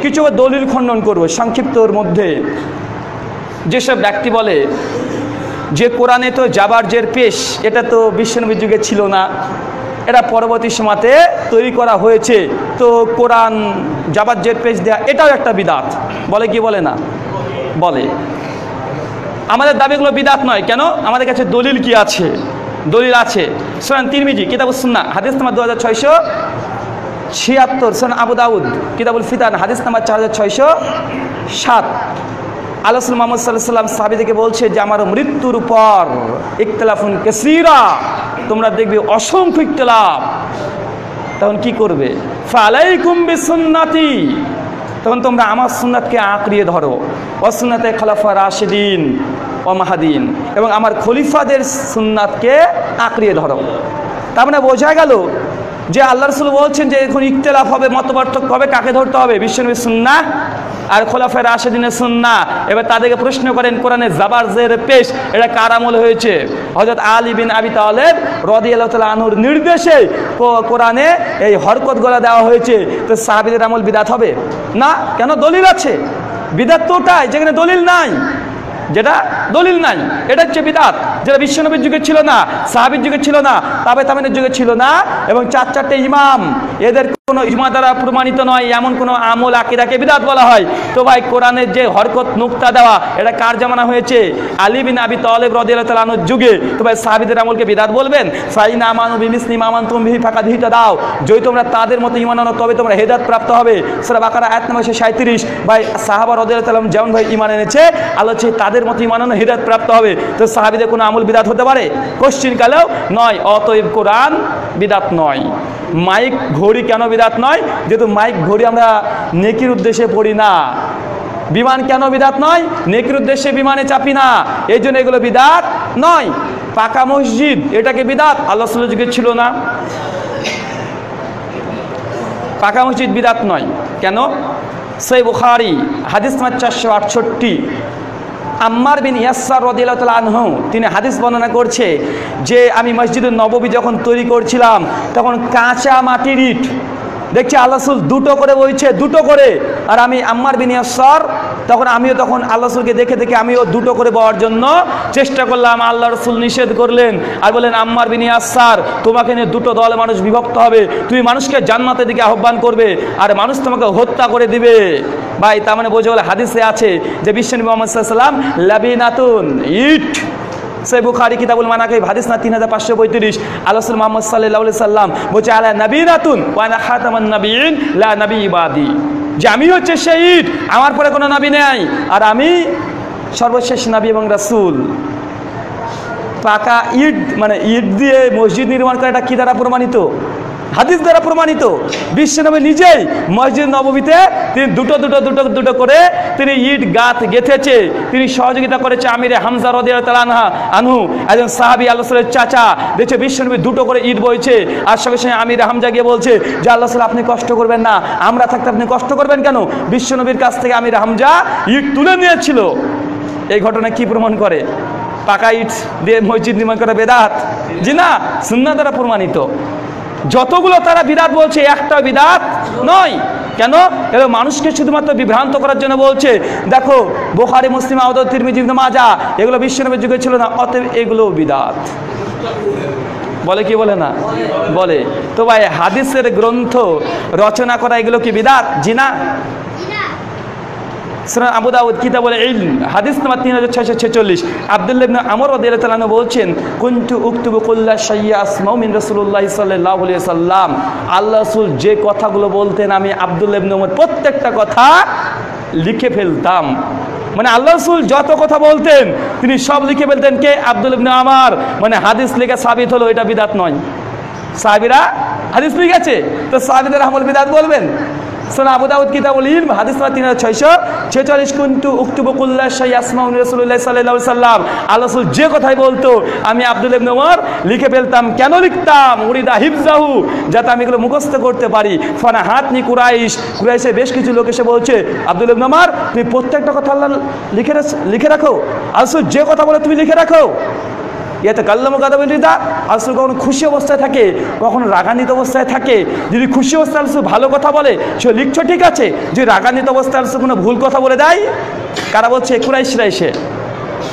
কিছু দলিল খণ্ডন করব সংক্ষিপ্তর মধ্যে। যেসব ব্যক্তি বলে যে কোরআনে তো জাবার জের পেশ, এটা তো বিশ্বনবীর যুগে ছিল না, এটা পরবর্তী সময়তে তৈরি করা হয়েছে, তো কোরআন জাবার জের পেশ দেয়া এটাও একটা বিদাত, বলে কি বলে না? বলে। আমাদের দাবিগুলো বিদাত নয়, কেন? আমাদের কাছে দলিল কি আছে? দলিল আছে। সুনান তিরমিজি কিতাবুস সুন্নাহ হাদিস নাম্বার 2676, সুনান আবু দাউদ কিতাবুল ফিতান হাদিস নাম্বার 4607। আল্লাহ রাসূল মুহাম্মদ সাল্লাল্লাহু আলাইহি ওয়াসাল্লাম সাহাবীদেরকে বলছে যে আমার মৃত্যুর পর ইখতিলাফুন কাসীরা, তোমরা দেখবে অসংখ্য ইখতিলাফ। তখন কি করবে? ফালাইকুম বিসুন্নতি, তখন তোমরা আমার সুন্নাতকে আঁকড়িয়ে ধরো, ও সুন্নাতে খলাফা রাশিদিন ও মাহাদিন, এবং আমার খলিফাদের সুন্নাতকে আঁকড়িয়ে ধরো। তার মানে বোঝা গেল যে আল্লাহ রাসূল বলছেন যে এখন ইখতিলাফ হবে, মতপার্থক্য হবে, কাকে ধরতে হবে? বিশ্বনবীর সুন্নাহ আর খোলাফায়ে রাশিদিনের সুন্নাহ। এবার তাদেরকে প্রশ্ন করেন কোরআনে জাবার জের পেশ এটা কার আমলে হয়েছে? হযরত আলী বিন আবি তালেব রাদিয়াল্লাহু তাআলা আনহুর নির্দেশে কোরআনে এই হরকত গলা দেওয়া হয়েছে, তো সাহাবীদের আমল বিদআত হবে না? কেন? দলিল আছে। বিদআত তো ওটাই যেখানে দলিল নাই, যেটা দলিল নাই এটা হচ্ছে বিদআত, যেটা বিশ্বনবীর যুগে ছিল না, সাহাবীর যুগে ছিল না, তাবেঈনের যুগে ছিল না, এবং চারটে ইমাম এদের কোনো ইজমা দ্বারা প্রমাণিত নয় এমন কোনো আমল আকীদাকে বিদআত বলা হয়। তো ভাই কোরআনের যে হরকত নুকতা দেওয়া এটা কার জামানা হয়েছে? আলী বিন আবি তালেব রাদিয়াল্লাহু তাআলা আনহুর যুগে। তো ভাই সাহাবীদের আমলকে বিদআত বলবেন? ফাইন আমানু বিমিসলি মা আমানতুম বিহি ফাকাদ ইহতাদাও, যদি তোমরা তাদের মতো ঈমান আনো তবে তোমরা হেদায়েত প্রাপ্ত হবে। সূরা বাকারা আয়াত নম্বর 37। ভাই সাহাবা রাদিয়াল্লাহু তাআলা যেমন ভাই ঈমান এনেছে, আল্লাহ চাই তাদের মতো ঈমান আনো, হেদায়েত প্রাপ্ত হবে। তো সাহাবীদের কোনো আমল বিদআত হতে পারে? কোশ্চিন কালেও নয়। অতএব কোরআন বিদআত নয়। মাইক ঘড়ি কেন বিদআত নয়? যেহেতু মাইক ঘড়ি আমরা নেকির উদ্দেশ্যে পড়ি না। বিমান কেন বিদআত নয়? নেকির উদ্দেশ্যে বিমানে চাপি না, এই জন্য এগুলো বিদআত নয়। পাকা মসজিদ এটাকে বিদআত, আল্লাহ রাসূলের যুগে ছিল না। পাকা মসজিদ বিদআত নয়। কেন? সহিহ বুখারী হাদিস নম্বর 468, আম্মার বিন ইয়াসার রাদিয়াল্লাহু তাআলা আনহু তিনি হাদিস বর্ণনা করছে যে আমি মসজিদুন নববী যখন তৈরি করছিলাম তখন কাঁচা মাটির ইট দেখছি আল্লাহ রাসূল দুটো করে বইছে, দুটো করে। আর আমি আম্মার বিন ইয়াসার আমিও তখন আল্লাহ রাসূলকে দেখে দেখে আমিও দুটো করে বওয়ার জন্য চেষ্টা করলাম। আল্লাহ রাসূল নিষেধ করলেন আর বলেন, আম্মার বিন ইয়াসার তোমাকে নিয়ে দুটো দলে মানুষ বিভক্ত হবে, তুমি মানুষকে জান্নাতের দিকে আহ্বান করবে আর মানুষ তোমাকে হত্যা করে দিবে। ভাই তার মানে বোঝা গেল হাদিসে আছে যে বিশ্বনবী মুহাম্মদ সাল্লাল্লাহু আলাইহি ওয়াসাল্লাম লাবিনাতুন ইট। সহিহ বুখারী কিতাবুল মানাকিব হাদিস না 3535 আল্লাহ রাসূল মুহাম্মদ সাল্লাল্লাহু আলাইহি ওয়াসাল্লাম বলছে আলা নাবিনাতুন ওয়া আনা খাতামান নাবিয়িন লা নবী বাদি, যে আমি হচ্ছে সেই ইট, আমার পরে কোনো নবী নেই আর আমি সর্বশেষ নবী এবং রাসূল। পাকা ইট মানে ইট দিয়ে মসজিদ নির্মাণ করা, এটা কি দ্বারা প্রমাণিত? হাদিস দ্বারা প্রমাণিত। বিশ্বনবী নিজেই মসজিদ নববীতে তিনি দুটো দুটো দুটো দুটো করে তিনি ইট গাঁথ গেঁথেছে, তিনি সহযোগিতা করেছে আমিরে হামজা রাদিয়াল্লাহু তাআলা আনহু, একজন সাহাবী, আল্লাহ রাসূলের চাচা। দেখছে বিশ্বনবী দুটো করে ইট বইছে আর সঙ্গে সঙ্গে আমিরে হামজা গিয়ে বলছে যে আল্লাহ রাসূল আপনি কষ্ট করবেন না, আমরা থাকতে আপনি কষ্ট করবেন কেন? বিশ্বনবীর কাছ থেকে আমিরে হামজা ইট তুলে নিয়েছিল। এই ঘটনা কি প্রমাণ করে? পাকা ইট দিয়ে মসজিদ নির্মাণ করা বেদাত? জি না, সুন্নাহ দ্বারা প্রমাণিত। যতগুলো তারা বিদআত বলছে একটাও বিদআত নয়। কেন? এগুলো মানুষকে শুধুমাত্র বিভ্রান্ত করার জন্য বলছে। দেখো বুখারী, মুসলিম, আবু দাউদ, তিরমিজি, ইবনে মাজাহ এগুলো বিশ্বনবীর যুগে ছিল না, অতএব এগুলোও বিদআত। বলে কি বলে না? বলে। তো ভাই হাদিসের গ্রন্থ রচনা করা এগুলো কি বিদআত? জি না। সুনান আবু দাউদ কিতাবুল ইলম হাদিস নাম্বার 3646 আব্দুল্লাহ ইবনে আমর রাদিয়াল্লাহু তাআলা আনহু বলছেন, কুনতু উকতুবু কুল্লা শাইয়া আসমাউ মিন রাসূলুল্লাহ সাল্লাল্লাহু আলাইহি ওয়াসাল্লাম, আল্লাহ রাসূল যে কথাগুলো বলতেন আমি আব্দুল্লাহ ইবনে আমর প্রত্যেকটা কথা লিখে ফেলতাম। মানে আল্লাহ রাসূল যত কথা বলতেন তিনি সব লিখে ফেলতেন। কে? আব্দুল্লাহ ইবনে আমর। মানে হাদিস লেখা সাবিত হলো এটা বিদআত নয়। সাহাবীরা হাদিস লিখেছে, তো সাহাবীদের আমল বিদআত বলবেন? সুনান আবু দাউদ কিতাবুল ইলম হাদিস নাম্বার 3646 কুনতু উকতুবু কুল্লা শাইইন আসমাউ রাসূলুল্লাহ সাল্লাল্লাহু আলাইহি ওয়াসাল্লাম, আল্লাহ রাসূল যে কথাই বলতো আমি আব্দুল্লাহ ইবনে ওমর লিখে ফেলতাম। কেন লিখতাম? উরিদা হিফজাহু, যাতে আমি এগুলো মুখস্থ করতে পারি। ফানা হাতনি কুরাইশের বেশ কিছু লোক এসে বলছে, আব্দুল্লাহ ইবনে ওমর তুমি প্রত্যেকটা কথা আল্লাহ লিখে রাখো, আল্লাহ রাসূল যে কথা বলে তুমি লিখে রাখো। ইয়াতে কাল্লামু গাদাবিন রিদা, রাসূল কখনো খুশি অবস্থায় থাকে, কখনো রাগান্বিত অবস্থায় থাকে। যদি খুশি অবস্থায় রাসূল ভালো কথা বলে সে লিখছো ঠিক আছে, যদি রাগান্বিত অবস্থায় রাসূল কোনো ভুল কথা বলে দেয়, কারা বলছে? কুরাইশরা এসে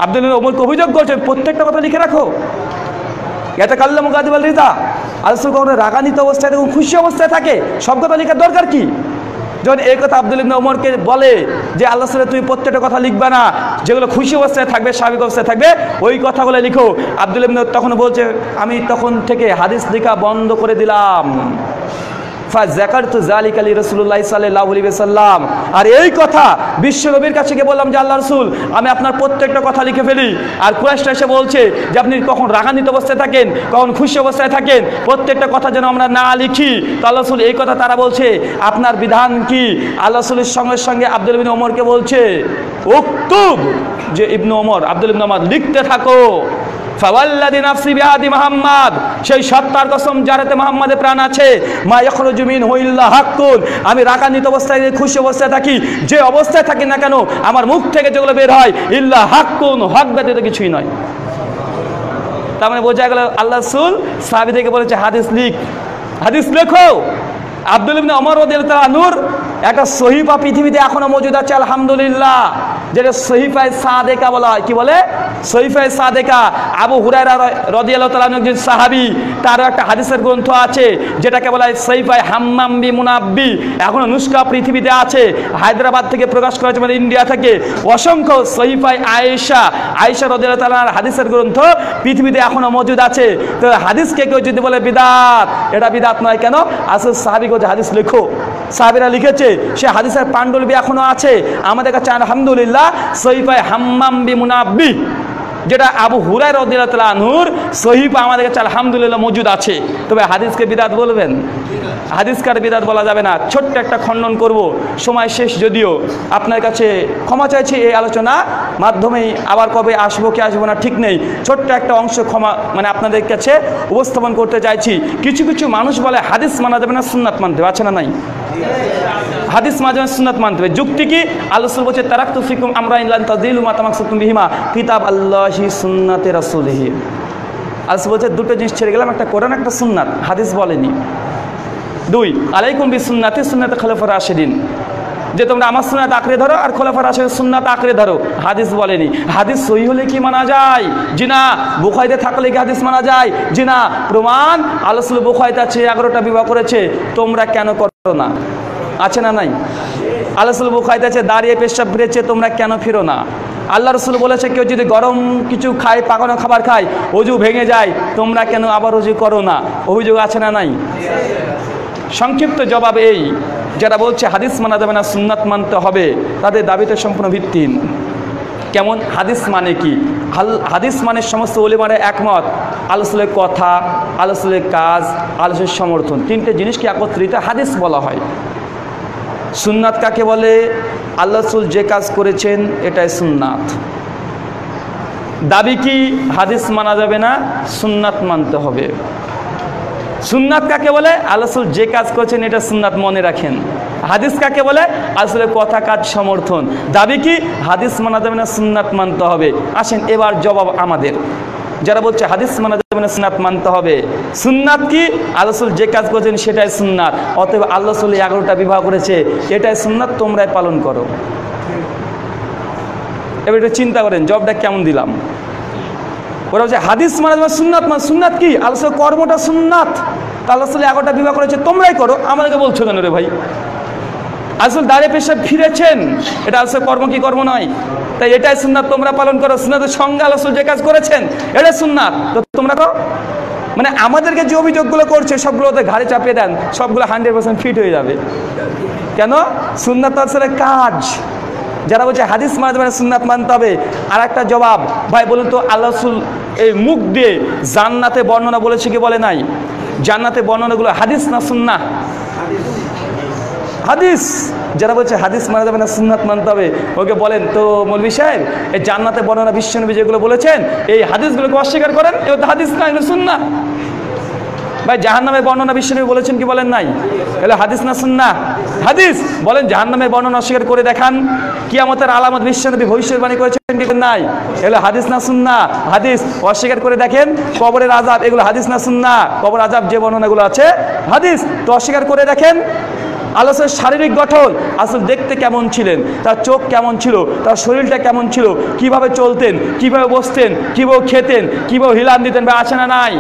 আব্দুল্লাহ ইবনে ওমরকে অভিযোগ করছে প্রত্যেকটা কথা লিখে রাখো। ইয়াতে কাল্লামু গাদাবিন রিদা, রাসূল কখনো রাগান্বিত অবস্থায় এবং খুশি অবস্থায় থাকে, সব কথা লেখার দরকার কি? যখন এই কথা আব্দুল্লাহ ইবনে ওমরকে বলে যে আল্লাহ রাসূলের তুমি প্রত্যেকটা কথা লিখবা না, যেগুলো খুশি অবস্থায় থাকবে, স্বাভাবিক অবস্থায় থাকবে, ওই কথাগুলো লিখো। আব্দুল্লাহ ইবনে তখন বলছে আমি তখন থেকে হাদিস লেখা বন্ধ করে দিলাম। ফাযাকারতু যালিকা লিরাসূলুল্লাহি সাল্লাল্লাহু আলাইহি ওয়াসাল্লাম, আর এই কথা বিশ্ব নবীর কাছে গিয়ে বললাম যে আল্লাহ রাসূল আমি আপনার প্রত্যেকটা কথা লিখে ফেলি। আর কুরাইশরা এসে বলছে যে আপনি কখন রাগান্বিত অবস্থায় থাকেন, কখন খুশি অবস্থায় থাকেন, প্রত্যেকটা কথা যেন আমরা না লিখি। তো আল্লাহ রাসূল এই কথা তারা বলছে আপনার বিধান কি? আল্লাহ রাসূলের সঙ্গে সঙ্গে আব্দুল্লাহ ইবনে ওমরকে বলছে উক্তুব, যে ইবনে ওমর আব্দুল্লাহ ইবনে ওমর লিখতে থাকো। ফাওয়াল্লাযী নাফসি বিয়াদি মুহাম্মদ, সেই সত্তার কসম যার হাতে মুহাম্মাদের প্রাণ আছে, মা ইয়াখরুজু মিনহু ইল্লা হাক্কুন, আমি রাগান্বিত অবস্থায় খুশি অবস্থায় থাকি, যে অবস্থায় থাকি না কেন আমার মুখ থেকে যেগুলো বের হয় ইল্লা হাক্কুন, হক ব্যতীত কিছুই নয়। তার মানে বোঝা গেল আল্লাহ রাসূল সাহাবীদেরকে বলেছে হাদিস লিখ, হাদিস লেখো। আব্দুল্লাহ ইবনে ওমর রাদিয়াল্লাহু আনহুর একটা সহিফা পৃথিবীতে এখনো মজুদ আছে আলহামদুলিল্লাহ, যেটা সহিফায়ে সাদেকা বলা হয়। কি বলে? সহিফায়ে সাদেকা। আবু হুরায়রা রাদিয়াল্লাহু তাআলা একজন সাহাবী, তার একটা হাদিসের গ্রন্থ আছে যেটাকে বলা হয় সহিফায়ে হাম্মাম বি মুনাব্বি, এখনো নুসখা পৃথিবীতে আছে। হায়দ্রাবাদ থেকে প্রকাশ করা হয়েছে, মানে ইন্ডিয়া থেকে। অসংখ্য সহিফায়ে আয়েশা রাদিয়াল্লাহু তাআলার হাদিসের গ্রন্থ পৃথিবীতে এখনো মজুদ আছে। তো হাদিসকে কেউ যদি বলে বিদআত, এটা বিদআত নয়। কেন? আসল সাহাবী যে হাদিস লেখো, সাহাবীরা লিখেছে, সে হাদিসের পাণ্ডুলিপি এখনো আছে আমাদের কাছে আলহামদুলিল্লাহ। সহিফায়ে হাম্মাম বি মুনাব্বি, যেটা আবু হুরায়রা রাদিয়াল্লাহু তাআলা আনহুর সহিফা আমাদের কাছে আলহামদুলিল্লাহ মজুদ আছে। তবে হাদিসকে বিদআত বলবেন? হাদিসকার বিদআত বলা যাবে না। ছোট্ট একটা খণ্ডন করব, সময় শেষ, যদিও আপনার কাছে ক্ষমা চাইছি এই আলোচনা মাধ্যমেই। আবার কবে আসবো কি আসবো না ঠিক নেই, ছোট্ট একটা অংশ ক্ষমা মানে আপনাদের কাছে উপস্থাপন করতে চাইছি। কিছু কিছু মানুষ বলে হাদিস মানা যাবে না, সুন্নাত মানতে হবে। আছে না নাই? হাদিস মাঝে সুন্নাত মানতে হবে। যুক্তি কি? আল্লাহ রাসূল বলেছে তারাকতু ফিকুম আমরাইন লান তাযিলু মা তামাসসাকতুম বিহিমা কিতাব আল্লাহি সুন্নাতে রাসূলিহি। আল্লাহ রাসূল বলেছে দুটো জিনিস ছেড়ে গেলাম, একটা কোরআন, একটা সুন্নাত। হাদিস বলেনি। 2 আলাইকুম বিসুন্নাতি সুন্নাতে খোলাফায়ে রাশিদিন, যে তোমরা আমার সুন্নাত আঁকড়ে ধরো আর খোলাফায়ে রাশিদিন সুন্নাত আঁকড়ে ধরো। হাদিস বলেনি। হাদিস সহিহ হলে কি মানা যায়? জি না। বুখারীতে থাকলে কি হাদিস মানা যায়? জি না। প্রমাণ আল্লাহ রাসূল বুখারীতে আছে 11টা বিবাহ করেছে, তোমরা কেন করো না? আছে না নাই? আল্লাহ রাসূল বুখারীতে আছে দাঁড়িয়ে পেশাব ফিরেছে, তোমরা কেন ফিরো না? আল্লাহ রাসূল বলেছে কেউ যদি গরম কিছু খায়, পাকানো খাবার খায়, অজু ভেঙে যায়, তোমরা কেন আবার অজু করো না? অভিযোগ আছে না নাই? সংক্ষিপ্ত জবাব এই, যারা বলছে হাদিস মানা যাবে না সুন্নাত মানতে হবে, তাদের দাবিতে সম্পূর্ণ ভিত্তিহীন। কেমন? হাদিস মানে কি? হাদিস মানে সমস্ত উলেমারা একমত, আল্লাহ রাসূলের কথা, আল্লাহ রাসূলের কাজ, আল্লাহ রাসূলের সমর্থন, তিনটে জিনিসকে একত্রিত হাদিস বলা হয়। সুন্নাত কাকে বলে? আল্লাহ রাসূল যে কাজ করেছেন এটাই সুন্নাত। দাবি কি? হাদিস মানা যাবে না, সুন্নাত মানতে হবে। সুন্নাত কাকে বলে? আল্লাহ রাসূল যে কাজ করেছেন এটা সুন্নাত, মনে রাখেন। হাদিস কাকে বলে? আসলে কথা, কাজ, সমর্থন। দাবি কি? হাদিস মানা যাবে না, সুন্নাত মানতে হবে। আসেন এবার জবাব আমাদের, যারা বলছে হাদিস মানা যাবে না সুন্নাত মানতে হবে। সুন্নাত কি? আল্লাহ রাসূল যে কাজ করেছেন সেটাই সুন্নাত। অতএব আল্লাহ রাসূল 11টা বিবাহ করেছে, এটাই সুন্নাত, তোমরাই পালন করো। এবার একটু চিন্তা করেন জবাবটা কেমন দিলাম। ওরা বলছে হাদিস মানা যাবে সুন্নাত, মানে সুন্নাত কি? আল্লাহ রাসূলের কর্মটা সুন্নাত। আল্লাহ রাসূল 11টা বিবাহ করেছে, তোমরাই করো, আমাদেরকে বলছো কেন রে ভাই? আসল দাঁড়িয়ে পেশাব ফিরেছেন, এটা আসলে কর্ম কি কর্ম নয়? তাই এটাই সুন্নাত, তোমরা পালন করো। সুন্নাতের সঙ্গে আল্লাহ রাসূল যে কাজ করেছেন এটাই সুন্নাত, তো তোমরা করো। মানে আমাদেরকে যে অভিযোগগুলো করছে সবগুলো ওদের ঘাড়ে চাপিয়ে দেন, সবগুলো 100% ফিট হয়ে যাবে। কেন? সুন্নাত আসলে কাজ। যারা বলছে হাদিস মানা যাবে না সুন্নাত মানতে হবে, আর একটা জবাব, ভাই বলুন তো আল্লাহ রাসূল এই মুখ দিয়ে জান্নাতে বর্ণনা বলেছে কি বলে নাই? জান্নাতে বর্ণনাগুলো হাদিস না সুন্নাহ? হাদিস। যারা বলছে হাদিস মানা যাবে না সুন্নাত মানতে হবে, ওকে বলেন তো মৌলভী সাহেব এই জান্নাতে বর্ণনা বিশ্বনবী যেগুলো বলেছেন এই হাদিসগুলোকে অস্বীকার করেন, এগুলো তো হাদিস না, এগুলো সুন্নাহ। ভাই জাহান্নামের বর্ণনা বিশ্বনবী বলেছেন কি বলেন নাই? এগুলো হাদিস না সুন্নাহ? হাদিস। বলেন জাহান্নামের বর্ণনা অস্বীকার করে দেখান। কিয়ামতের আলামত বিশ্বনবী ভবিষ্যৎবাণী করেছেন কি নাই? এগুলো হাদিস না সুন্নাহ? হাদিস। অস্বীকার করে দেখেন কবরের আযাব, এগুলো হাদিস না সুন্নাহ? কবর আযাব যে বর্ণনাগুলো আছে হাদিস। তো অস্বীকার করে দেখেন। আল্লাহর শারীরিক গঠন, আসলে দেখতে কেমন ছিলেন, তার চোখ কেমন ছিল, তার শরীরটা কেমন ছিল, কিভাবে চলতেন, কিভাবে বসতেন, কিভাবে খেতেন, কিভাবে হিলান দিতেন, বা আছে না নাই?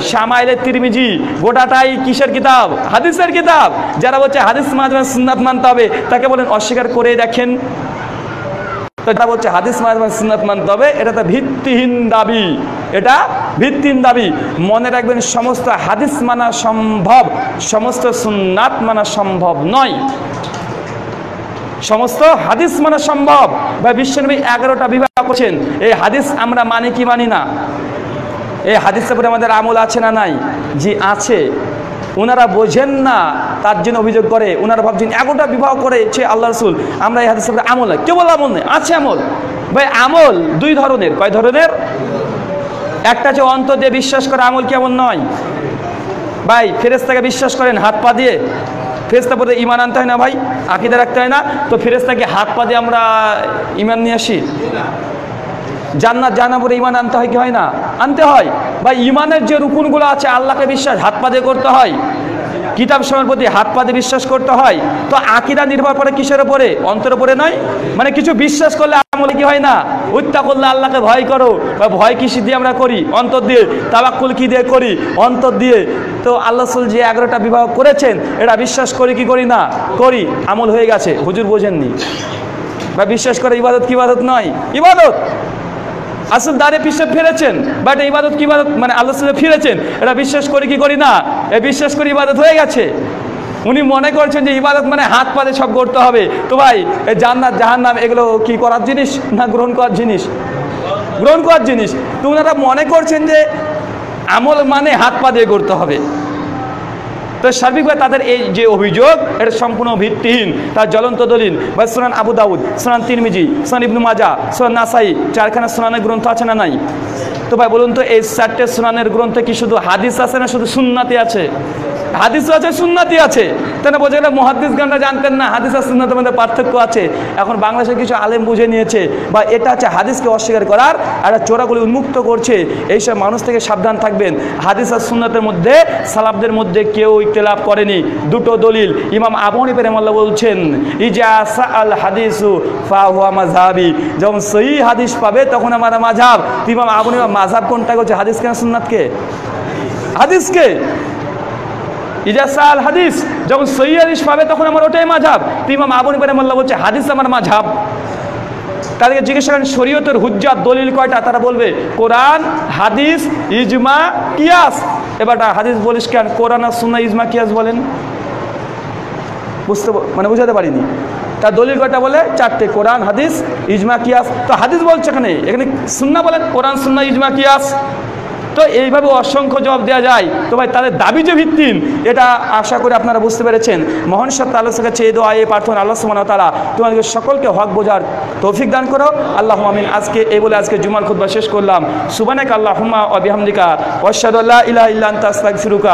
শামাইলে তিরমিজি গোটাটাই কিসের কিতাব? হাদিসের কিতাব। যারা বলছে হাদিস মানতে হবে, সুন্নাত মানতে হবে, তাকে বলেন অস্বীকার করে দেখেন। এটা বলছে হাদিস সুন্নাত মানতে হবে, এটা তো ভিত্তিহীন দাবি, এটা ভিত্তিহীন দাবি। মনে রাখবেন সমস্ত হাদিস মানা সম্ভব, সমস্ত সুন্নাত মানা সম্ভব নয়। সমস্ত হাদিস মানা সম্ভব। বা বিশ্বনবী 11টা বিভাগ করেছেন। এই হাদিস আমরা মানি কি মানি না? এই হাদিসের উপরে আমাদের আমল আছে না নাই? জি আছে। ওনারা বোঝেন না, তার জন্য অভিযোগ করে। ওনারা ভাবছেন 11টা বিবাহ করেছে আল্লাহ রাসূল, আমরা এই হাদিসের উপরে আমল নাই। কেবল আমল নেই, আছে আমল। ভাই আমল দুই ধরনের। কয় ধরনের? একটা হচ্ছে অন্তর দিয়ে বিশ্বাস করে আমল, কেমন নয়? ভাই ফেরেশতাকে বিশ্বাস করেন হাত পা দিয়ে? ফেরেশতা পরে ঈমান আনতে হয় না ভাই? আকীদা রাখতে হয় না? তো ফেরেশতাকে হাত পা দিয়ে আমরা ঈমান নিয়ে আসি। জান্নাত জাহান্নামের ঈমান আনতে হয় কি হয় না? আনতে হয়। বা ঈমানের যে রুকুনগুলো আছে, আল্লাহকে বিশ্বাস হাত পা দিয়ে করতে হয়, কিতাব সময়ের প্রতি হাত পা দিয়ে বিশ্বাস করতে হয়। তো আকীদা নির্ভর করে কিসের উপরে? অন্তরের উপরে নয়? মানে কিছু বিশ্বাস করলে আমলে কি হয় না? উত্তাকুল্লাহ, আল্লাহকে ভয় করো। বা ভয় কিসি দিয়ে আমরা করি? অন্তর দিয়ে। তাওয়াক্কুল কি দিয়ে করি? অন্তর দিয়ে। তো আল্লাহ রাসূল যে 11টা বিভাগ করেছেন, এটা বিশ্বাস করি কি করি না? করি। আমল হয়ে গেছে। হুজুর বোঝেননি। বা বিশ্বাস করে ইবাদত কি ইবাদত নয়? ইবাদত। আসল দাঁড়ে পিছনে ফিরেছেন, বাট ইবাদত কি ইবাদত? মানে আল্লাহর সাথে ফিরেছেন, এটা বিশ্বাস করি কি করি না? এ বিশ্বাস করি ইবাদত হয়ে গেছে। উনি মনে করছেন যে ইবাদত মানে হাত পাতে সব করতে হবে। তো ভাই এই জান্নাত জাহান্নাম এগুলো কি করার জিনিস না গ্রহণ করার জিনিস? গ্রহণ করার জিনিস। তো ওনারা মনে করছেন যে আমল মানে হাত পা দিয়ে করতে হবে। তো সার্বিকভাবে তাদের এই যে অভিযোগ, এটা সম্পূর্ণ ভিত্তিহীন। তার জ্বলন্ত দলিল বা সুনান আবু দাউদ, সুনান তিরমিজি, সুনান ইবনে মাজাহ, সুনান নাসাই, 4খানা সুনানের গ্রন্থ আছে না নাই? তো ভাই বলুন তো এই 4টে সুনানের গ্রন্থে কি শুধু হাদিস আছে না শুধু সুন্নাতি আছে? হাদিসও আছে, সুন্নাতি আছে। তাহলে বোঝা গেল মুহাদ্দিসগণরা জানতেন না হাদিস আর সুন্নাতের মধ্যে পার্থক্য আছে। এখন বাংলাদেশের কিছু আলেম বুঝে নিয়েছে, বা এটা হচ্ছে হাদিসকে অস্বীকার করার একটা চোরাগুলি উন্মুক্ত করছে। এইসব মানুষ থেকে সাবধান থাকবেন। হাদিস আর সুন্নাতের মধ্যে সালাফদের মধ্যে কেউ ইখতিলাফ করেনি। দুটো দলিল। ইমাম আবু হানিফা রাহিমাহুল্লাহ বলছেন, ইজা সাআল হাদিসু ফাহুয়া মাযহাবি, যখন সহিহ হাদিস পাবে তখন আমার মাযহাব। ইমাম আবু হানিফা মাযহাব কোনটা করছে? হাদিসকে না সুন্নাতকে? হাদিসকে। ইজা সাআল হাদিস, যখন সহিহ হাদিস পাবে তখন আমার ওটাই মাযহাব। ইমাম আবু হানিফা রাহিমাহুল্লাহ বলছে হাদিস আমার মাযহাব। তাদেরকে জিজ্ঞেস করেন শরীয়তের হুজ্জাত দলিল কয়টা? তারা বলবে কোরআন, হাদিস, ইজমা, কিয়াস। এবার হাদিস বলিস কেন? কোরআন আর সুন্নাহ, ইজমা, কিয়াস বলেন। বুঝাতে পারিনি। তার দলিল কয়টা বলে? 4টে। কোরআন, হাদিস, ইজমা, কিয়াস। তো হাদিস বলছে এখানে সুন্নাহ বলেন, কোরআন, সুন্নাহ, ইজমা, কিয়াস। তো এইভাবে অসংখ্য জবাব দেওয়া যায়। তো ভাই তাদের দাবি যে ভিত্তিহীন, এটা আশা করি আপনারা বুঝতে পেরেছেন। মহান সত্তা আল্লাহর কাছে এই দোয়া, এই প্রার্থনা, আল্লাহ সুবহানাহু ওয়া তাআলা তোমাদের সকলকে হক বোঝার তৌফিক দান করো। আল্লাহুম্মা আমিন। আজকে এই বলে আজকে জুমার খুতবা শেষ করলাম। সুবহানাকা আল্লাহুম্মা ওয়া বিহামদিকা ওয়া আশহাদু আল্লা ইলাহা ইল্লা আনতা আস্তাগফিরুকা।